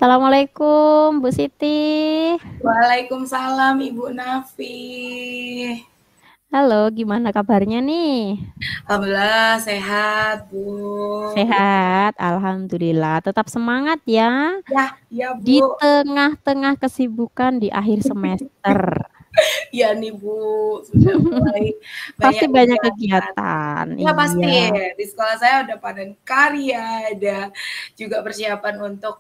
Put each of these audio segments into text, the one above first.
Assalamualaikum, Bu Siti. Waalaikumsalam Ibu Nafi. Halo, gimana kabarnya nih? Alhamdulillah sehat, Bu. Sehat, alhamdulillah. Tetap semangat ya Ya, ya di Bu. tengah-tengah kesibukan di akhir semester. Ya nih Bu, sudah mulai Pasti banyak banyak kegiatan. kegiatan. Ya Iya, pasti, di sekolah saya udah panen karya, ada juga persiapan untuk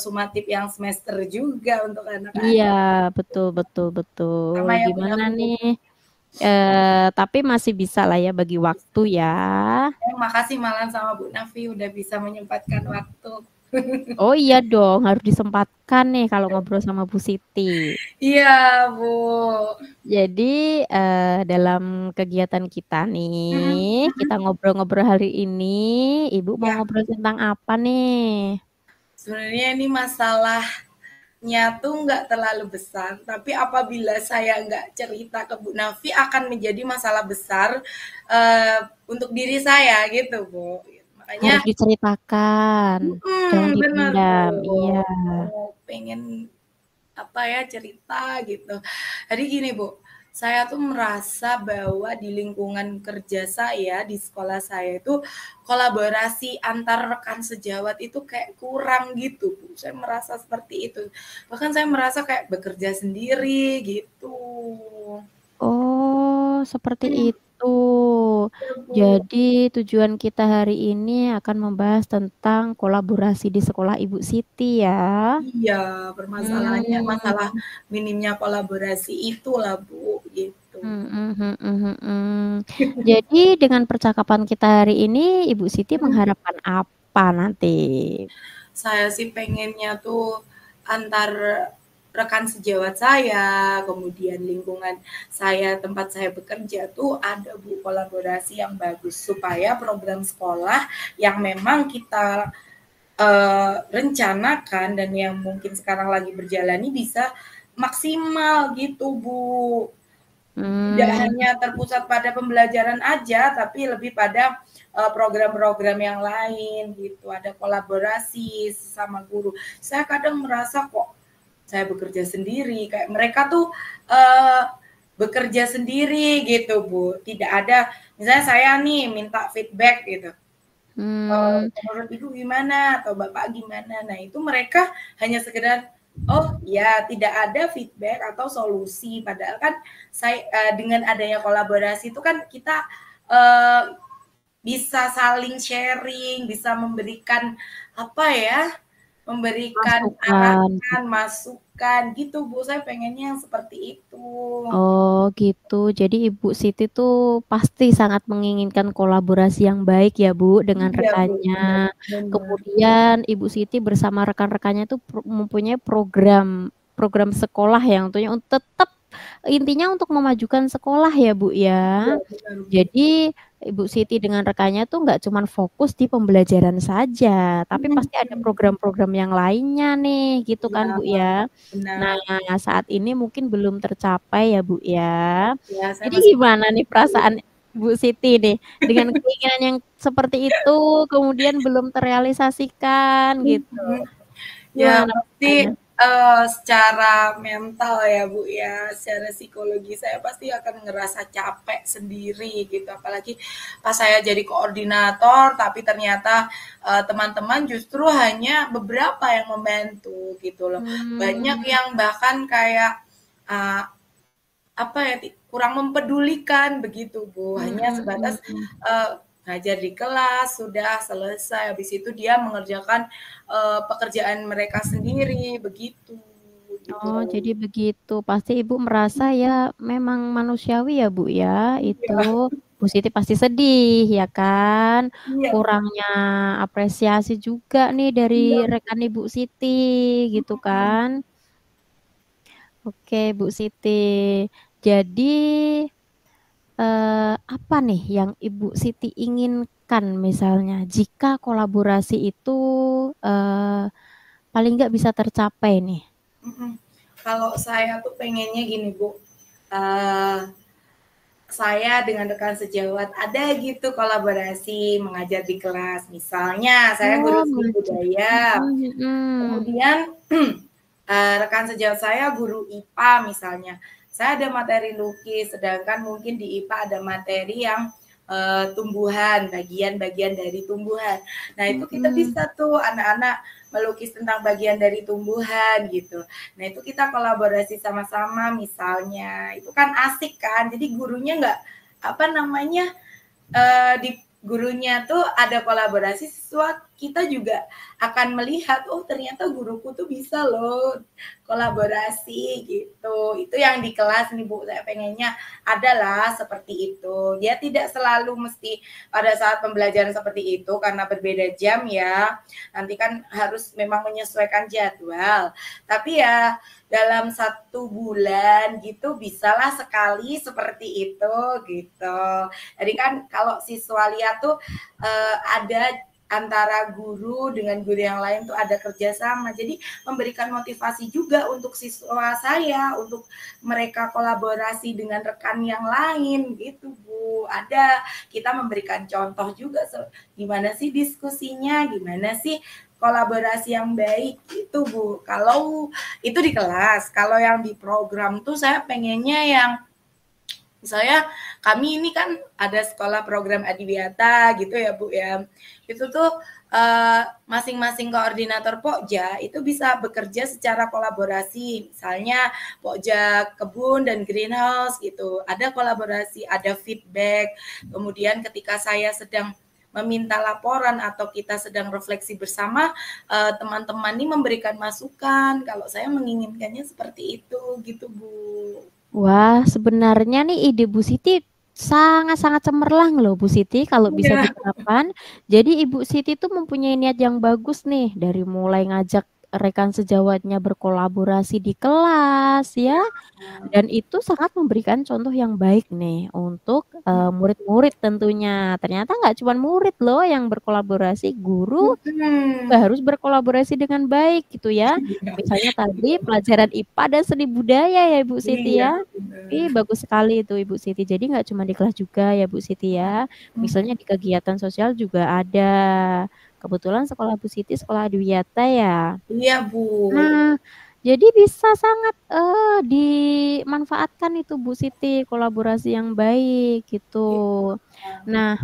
sumatip yang semester juga untuk iya, anak-anak. betul, betul, betul. Sama ya Bu Gimana Nafi, Bu. nih? Tapi masih bisa lah ya bagi waktu ya. Makasih malam sama Bu Nafi udah bisa menyempatkan waktu. Oh iya dong, harus disempatkan nih kalau ngobrol sama Bu Siti. Iya, Bu. Jadi, dalam kegiatan kita Mhm, nih, kita mhm. ngobrol-ngobrol hari ini, Ibu mau Ya, ngobrol tentang apa nih? sebenarnya ini masalahnya tuh nggak terlalu besar, tapi apabila saya nggak cerita ke Bu Nafi akan menjadi masalah besar untuk diri saya gitu, Bu. Makanya, Harus diceritakan, jangan bener Bu. dipendam. Iya. Pengen apa ya cerita gitu. Jadi gini Bu, saya tuh merasa bahwa di lingkungan kerja saya, di sekolah saya itu kolaborasi antar rekan sejawat itu kayak kurang gitu Bu. Saya merasa seperti itu. Bahkan saya merasa kayak bekerja sendiri gitu. Oh, seperti Hmm, itu. ya Bu. Jadi tujuan kita hari ini akan membahas tentang kolaborasi di sekolah Ibu Siti ya. Iya, permasalahannya Hmm. masalah minimnya kolaborasi itulah Bu gitu. Mhm, mhm, mhm. Jadi dengan percakapan kita hari ini, Ibu Siti mengharapkan apa nanti? Saya sih pengennya tuh antar rekan sejawat saya, kemudian lingkungan saya, tempat saya bekerja tuh ada Bu kolaborasi yang bagus supaya program sekolah yang memang kita rencanakan dan yang mungkin sekarang lagi berjalan ini bisa maksimal gitu Bu. Tidak Hmm, hanya terpusat pada pembelajaran aja, tapi lebih pada program-program yang lain gitu. Ada kolaborasi sama guru. Saya kadang merasa kok saya bekerja sendiri, kayak mereka tuh uh, bekerja sendiri gitu Bu. Tidak ada, misalnya saya nih minta feedback gitu. hmm, Menurut ibu gimana atau bapak gimana? Nah itu mereka hanya sekedar oh ya tidak ada feedback atau solusi. Padahal kan saya dengan adanya kolaborasi itu kan kita uh, bisa saling sharing, bisa memberikan apa ya, memberikan masukan. arahan, masukan gitu Bu. Saya pengennya yang seperti itu. Oh gitu. Jadi Ibu Siti tuh pasti sangat menginginkan kolaborasi yang baik ya Bu dengan Iya Bu, rekannya. benar, benar. Kemudian Ibu Siti bersama rekan-rekannya tuh mempunyai program program sekolah yang tentunya tetap intinya untuk memajukan sekolah ya Bu ya. Iya benar Bu. Jadi Ibu Siti dengan rekannya tuh nggak cuman fokus di pembelajaran saja, tapi pasti ada program-program yang lainnya nih, gitu kan Iya Bu ya. Nah, benar. saat ini mungkin belum tercapai ya Bu ya. Ya saya Jadi masih gimana nih perasaan Bu Siti nih dengan keinginan yang seperti itu kemudian belum terrealisasikan gitu. ya Gimana pasti rasanya? secara mental ya Bu ya, secara psikologi saya pasti akan ngerasa capek sendiri gitu. Apalagi pas saya jadi koordinator, tapi ternyata teman-teman justru hanya beberapa yang membantu gitu loh. Banyak Hmm, yang bahkan kayak uh, apa ya kurang mempedulikan begitu Bu, hmm, hanya hmm, sebatas hmm. ngajar di kelas sudah selesai, habis itu dia mengerjakan pekerjaan mereka sendiri begitu Oh, gitu. jadi begitu. Pasti Ibu merasa ya memang manusiawi ya, Bu ya. Itu Iya, Bu Siti pasti sedih ya kan. iya, Kurangnya apresiasi juga nih dari iya. rekan Ibu Siti gitu kan. Oke, Bu Siti. Jadi apa nih yang Ibu Siti inginkan misalnya jika kolaborasi itu paling nggak bisa tercapai nih? Kalau saya tuh pengennya gini Bu, uh, saya dengan rekan sejawat ada gitu kolaborasi mengajar di kelas. Misalnya saya guru Oh, seni mengajar. budaya, Mhm mhm. kemudian rekan sejawat saya guru IPA misalnya. Saya ada materi lukis, sedangkan mungkin di IPA ada materi yang tumbuhan, bagian-bagian dari tumbuhan. Nah, itu kita Mhm. bisa tuh anak-anak melukis tentang bagian dari tumbuhan gitu. Nah, itu kita kolaborasi sama-sama misalnya. Itu kan asik kan. Jadi gurunya nggak apa namanya di gurunya tuh ada kolaborasi, siswa kita juga akan melihat, oh ternyata guruku tuh bisa loh kolaborasi gitu. Itu yang di kelas nih Bu, saya pengennya adalah seperti itu. Dia tidak selalu mesti pada saat pembelajaran seperti itu karena berbeda jam ya. Nanti kan harus memang menyesuaikan jadwal. Tapi ya dalam 1 bulan gitu bisalah sekali seperti itu gitu. Jadi kan kalau siswa lihat tuh ada antara guru dengan guru yang lain tuh ada kerjasama. Jadi memberikan motivasi juga untuk siswa saya untuk mereka kolaborasi dengan rekan yang lain gitu Bu. Ada kita memberikan contoh juga gimana sih diskusinya, gimana sih kolaborasi yang baik itu Bu. Kalau itu di kelas, kalau yang di program tuh saya pengennya yang misalnya kami ini kan ada sekolah program Adiwiyata gitu ya Bu ya. Itu tuh masing-masing koordinator Pokja itu bisa bekerja secara kolaborasi. Misalnya Pokja kebun dan greenhouse gitu. Ada kolaborasi, ada feedback. Kemudian ketika saya sedang meminta laporan atau kita sedang refleksi bersama, teman-teman ini memberikan masukan. Kalau saya menginginkannya seperti itu gitu Bu. Wah, sebenarnya nih ide Bu Siti sangat-sangat cemerlang loh Bu Siti kalau bisa Iya. diterapkan. Jadi Ibu Siti tuh mempunyai niat yang bagus nih dari mulai ngajak rekan sejawatnya berkolaborasi di kelas ya. Dan itu sangat memberikan contoh yang baik nih untuk murid-murid tentunya. Ternyata nggak cuma murid loh yang berkolaborasi, guru juga Mhm. harus berkolaborasi dengan baik gitu ya. Iya, Misalnya tadi iya, pelajaran IPA dan seni budaya ya Ibu Siti iya, ya. Ih, bener. bagus sekali itu Ibu Siti. Jadi nggak cuma di kelas juga ya Bu Siti ya. Mhm. Misalnya di kegiatan sosial juga ada. Kebetulan sekolah Bu Siti sekolah Adiwiyata ya. Iya, Bu. Nah, jadi bisa sangat dimanfaatkan itu Bu Siti kolaborasi yang baik gitu. Iya. Nah,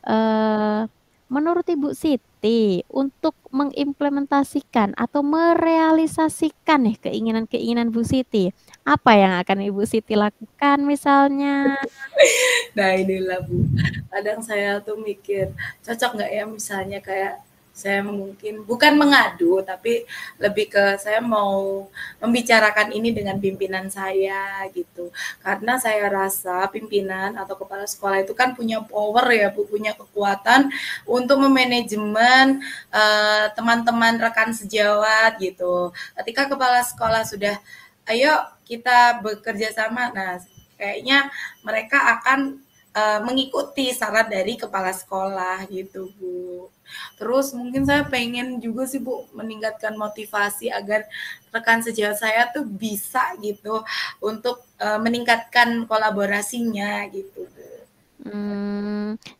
eee, menurut Ibu Siti untuk mengimplementasikan atau merealisasikan nih keinginan-keinginan Bu Siti, apa yang akan Ibu Siti lakukan misalnya? Nah, inilah, Bu. Kadang saya tuh mikir, cocok nggak ya misalnya kayak saya mungkin bukan mengadu, tapi lebih ke saya mau membicarakan ini dengan pimpinan saya gitu. Karena saya rasa pimpinan atau kepala sekolah itu kan punya power ya, Bu, punya kekuatan untuk memanajemen teman-teman rekan sejawat gitu. Ketika kepala sekolah sudah, ayo kita bekerja sama. Nah, kayaknya mereka akan mengikuti saran dari kepala sekolah gitu Bu. Terus mungkin saya pengen juga sih Bu meningkatkan motivasi agar rekan sejawat saya tuh bisa gitu untuk meningkatkan kolaborasinya gitu.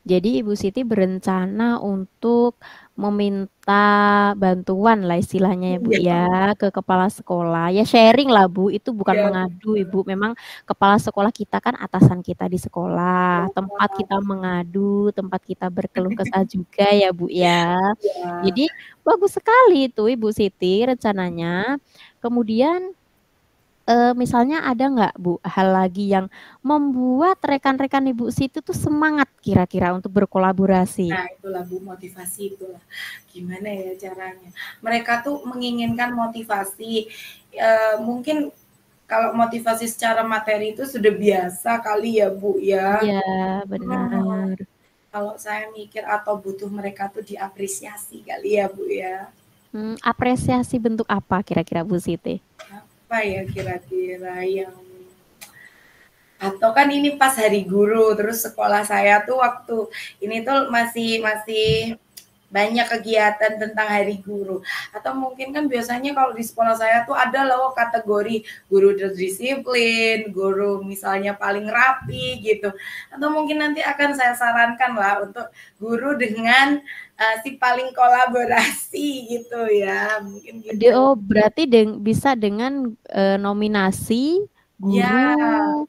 Jadi Ibu Siti berencana untuk meminta bantuan lah istilahnya ya Bu Iya, ya ke kepala sekolah. Ya sharing lah Bu, itu bukan iya, mengadu Ibu. Memang kepala sekolah kita kan atasan kita di sekolah, tempat kita mengadu, tempat kita berkeluh kesah juga ya Bu ya. iya. Jadi bagus sekali itu Ibu Siti rencananya. Kemudian misalnya ada nggak Bu, hal lagi yang membuat rekan-rekan Ibu Siti tuh semangat kira-kira untuk berkolaborasi? Nah, itulah Bu motivasi itulah. Gimana ya caranya? Mereka tuh menginginkan motivasi. Mungkin kalau motivasi secara materi itu sudah biasa kali ya Bu ya. Iya, Hmm, benar. kalau saya mikir atau butuh mereka tuh diapresiasi kali ya Bu ya. Apresiasi bentuk apa kira-kira Bu Siti? Apa ya kira-kira yang atau kan ini pas hari guru terus sekolah saya tuh waktu ini tuh masih masih banyak kegiatan tentang Hari Guru. Atau mungkin kan biasanya kalau di sekolah saya tuh ada loh kategori guru terdisiplin, guru misalnya paling rapi gitu. Atau mungkin nanti akan saya sarankan lah untuk guru dengan si paling kolaborasi gitu ya. Mungkin gitu. Oh, berarti bisa dengan nominasi Ya, guru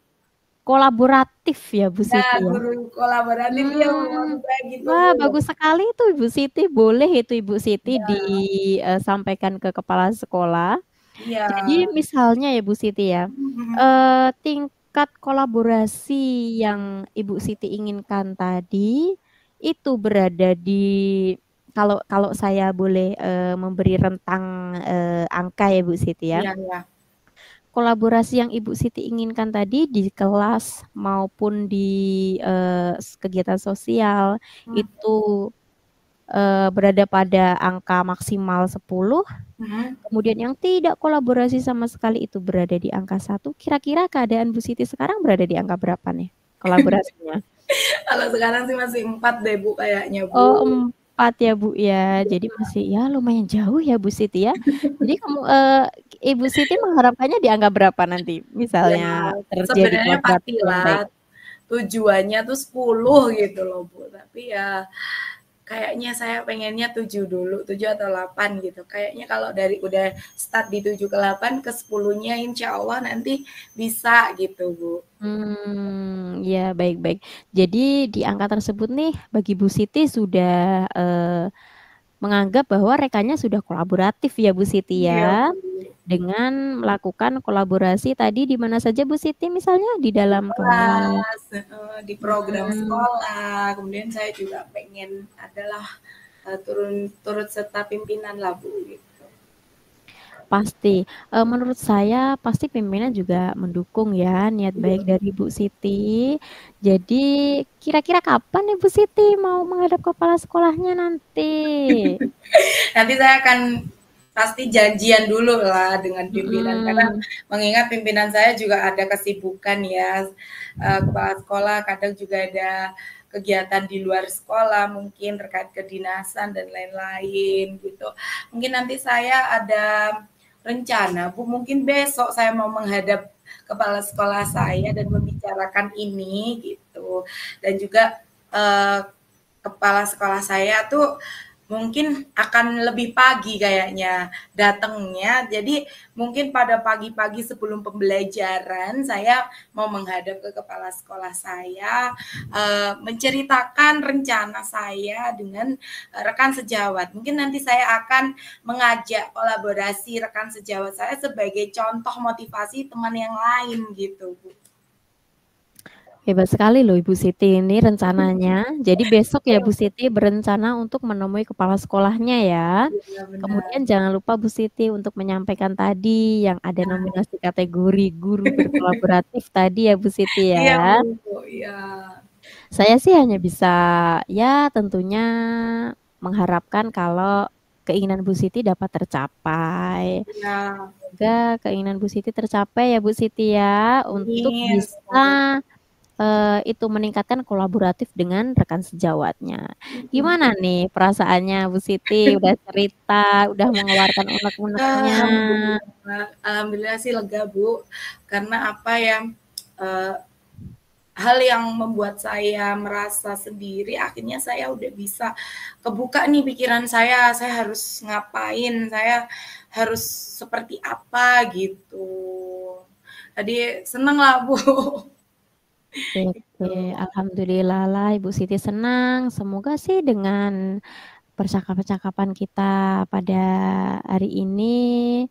kolaboratif ya Bu nah Siti ya? guru kolaboratif ya Hmm, maksud saya gitu wah Bu. bagus sekali itu Ibu Siti. Boleh itu Ibu Siti Ya, disampaikan ke kepala sekolah. iya. Jadi misalnya ya Bu Siti ya, tingkat kolaborasi yang Ibu Siti inginkan tadi itu berada di kalau kalau saya boleh memberi rentang angka ya Bu Siti ya. Iya, iya. Kolaborasi yang Ibu Siti inginkan tadi di kelas maupun di kegiatan sosial Hmm. itu berada pada angka maksimal 10. Hmm. Kemudian yang tidak kolaborasi sama sekali itu berada di angka 1. Kira-kira keadaan Bu Siti sekarang berada di angka berapa nih kolaborasinya? Kalau sekarang sih masih 4 deh Bu kayaknya Oh, Bu. 4 ya Bu ya. Jadi masih ya lumayan jauh ya Bu Siti ya. Jadi Ibu Siti mengharapkannya di angka berapa nanti? Ya, Misalnya terjadi sebenarnya kolaboratif yang baik. pastilah tujuannya tuh 10 gitu loh Bu. Tapi ya kayaknya saya pengennya 7 dulu, 7 atau 8 gitu. Kayaknya kalau dari udah start di 7 ke 8 ke 10-nya insya Allah nanti bisa gitu Bu. Ya baik-baik. Jadi di angka tersebut nih bagi Bu Siti sudah menganggap bahwa rekannya sudah kolaboratif ya Bu Siti Iya ya. Bu. Dengan melakukan kolaborasi tadi di mana saja Bu Siti misalnya di Di dalam kelas. kelas, di program Hmm, sekolah. Kemudian saya juga pengen adalah turut serta pimpinan lah Bu gitu. pasti. Menurut saya pasti pimpinan juga mendukung ya niat Iya. baik dari Bu Siti. Jadi kira-kira kapan nih Bu Siti mau menghadap kepala sekolahnya nanti? Nanti saya akan pasti janjian dulu lah dengan pimpinan karena Mm-mm. mengingat pimpinan saya juga ada kesibukan ya, kepala sekolah kadang juga ada kegiatan di luar sekolah mungkin terkait kedinasan dan lain-lain gitu. Mungkin nanti saya ada rencana Bu, mungkin besok saya mau menghadap kepala sekolah saya dan membicarakan ini gitu. Dan juga kepala sekolah saya tuh mungkin akan lebih pagi kayaknya datangnya. Jadi mungkin pada pagi-pagi sebelum pembelajaran saya mau menghadap ke kepala sekolah saya menceritakan rencana saya dengan rekan sejawat. Mungkin nanti saya akan mengajak kolaborasi rekan sejawat saya sebagai contoh motivasi teman yang lain gitu, Bu. Hebat sekali loh Ibu Siti ini rencananya. Jadi besok ya Bu Siti berencana untuk menemui kepala sekolahnya ya. Iya benar. Kemudian jangan lupa Bu Siti untuk menyampaikan tadi yang ada nominasi kategori guru berkolaboratif tadi ya Bu Siti Iya, ya. Bu. Iya. Saya sih hanya bisa ya tentunya mengharapkan kalau keinginan Bu Siti dapat tercapai. Iya. Semoga keinginan Bu Siti tercapai ya Bu Siti ya untuk Amin. Semoga. bisa itu meningkatkan kolaboratif dengan rekan sejawatnya. Gimana nih perasaannya Bu Siti? Udah cerita, udah mengeluarkan unek-uneknya. Alhamdulillah, alhamdulillah sih lega Bu, karena apa ya, hal yang membuat saya merasa sendiri, akhirnya saya udah bisa kebuka nih pikiran saya harus ngapain, saya harus seperti apa gitu. Jadi seneng lah Bu. Oke, oke. Gitu. Alhamdulillah lah Ibu Siti senang. Semoga sih dengan percakapan-percakapan kita pada hari ini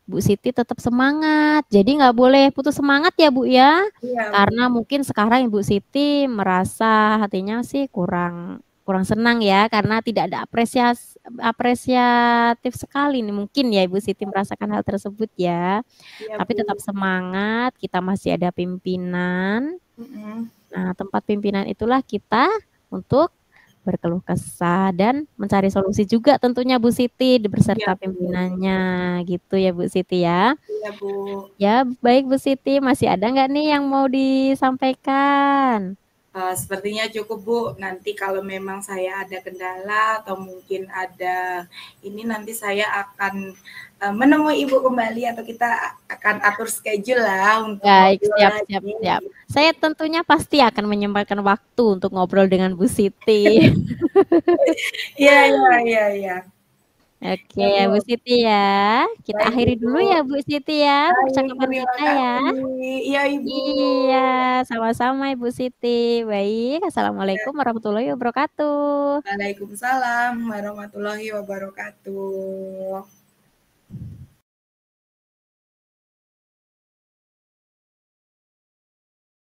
Bu Siti tetap semangat. Jadi nggak boleh putus semangat ya Bu ya. Iya Bu. Karena mungkin sekarang Ibu Siti merasa hatinya sih kurang kurang senang ya karena tidak ada apresiatif sekali nih mungkin ya Ibu Siti merasakan hal tersebut ya. Iya Tapi tetap Bu. semangat, kita masih ada pimpinan. Mhm. Nah, tempat pimpinan itulah kita untuk berkeluh kesah dan mencari solusi juga tentunya Bu Siti Iya beserta Bu. pimpinannya gitu ya Bu Siti ya. Iya Bu. Ya baik Bu Siti, masih ada nggak nih yang mau disampaikan? Sepertinya cukup Bu, nanti kalau memang saya ada kendala atau mungkin ada ini nanti saya akan menemui Ibu kembali atau kita akan atur schedule lah untuk Baik, ngobrol siap siap lagi. siap. Saya tentunya pasti akan menyempatkan waktu untuk ngobrol dengan Bu Siti. Iya iya iya iya. Oke Ya ya Bu Bu, Siti ya. Kita baik akhiri Ibu. dulu ya Bu Siti ya Baik, percakapan terima kita ya. kasih. Iya Ibu. Iya, sama-sama Ibu Siti. Baik, Assalamualaikum warahmatullahi wabarakatuh. Waalaikumsalam warahmatullahi wabarakatuh.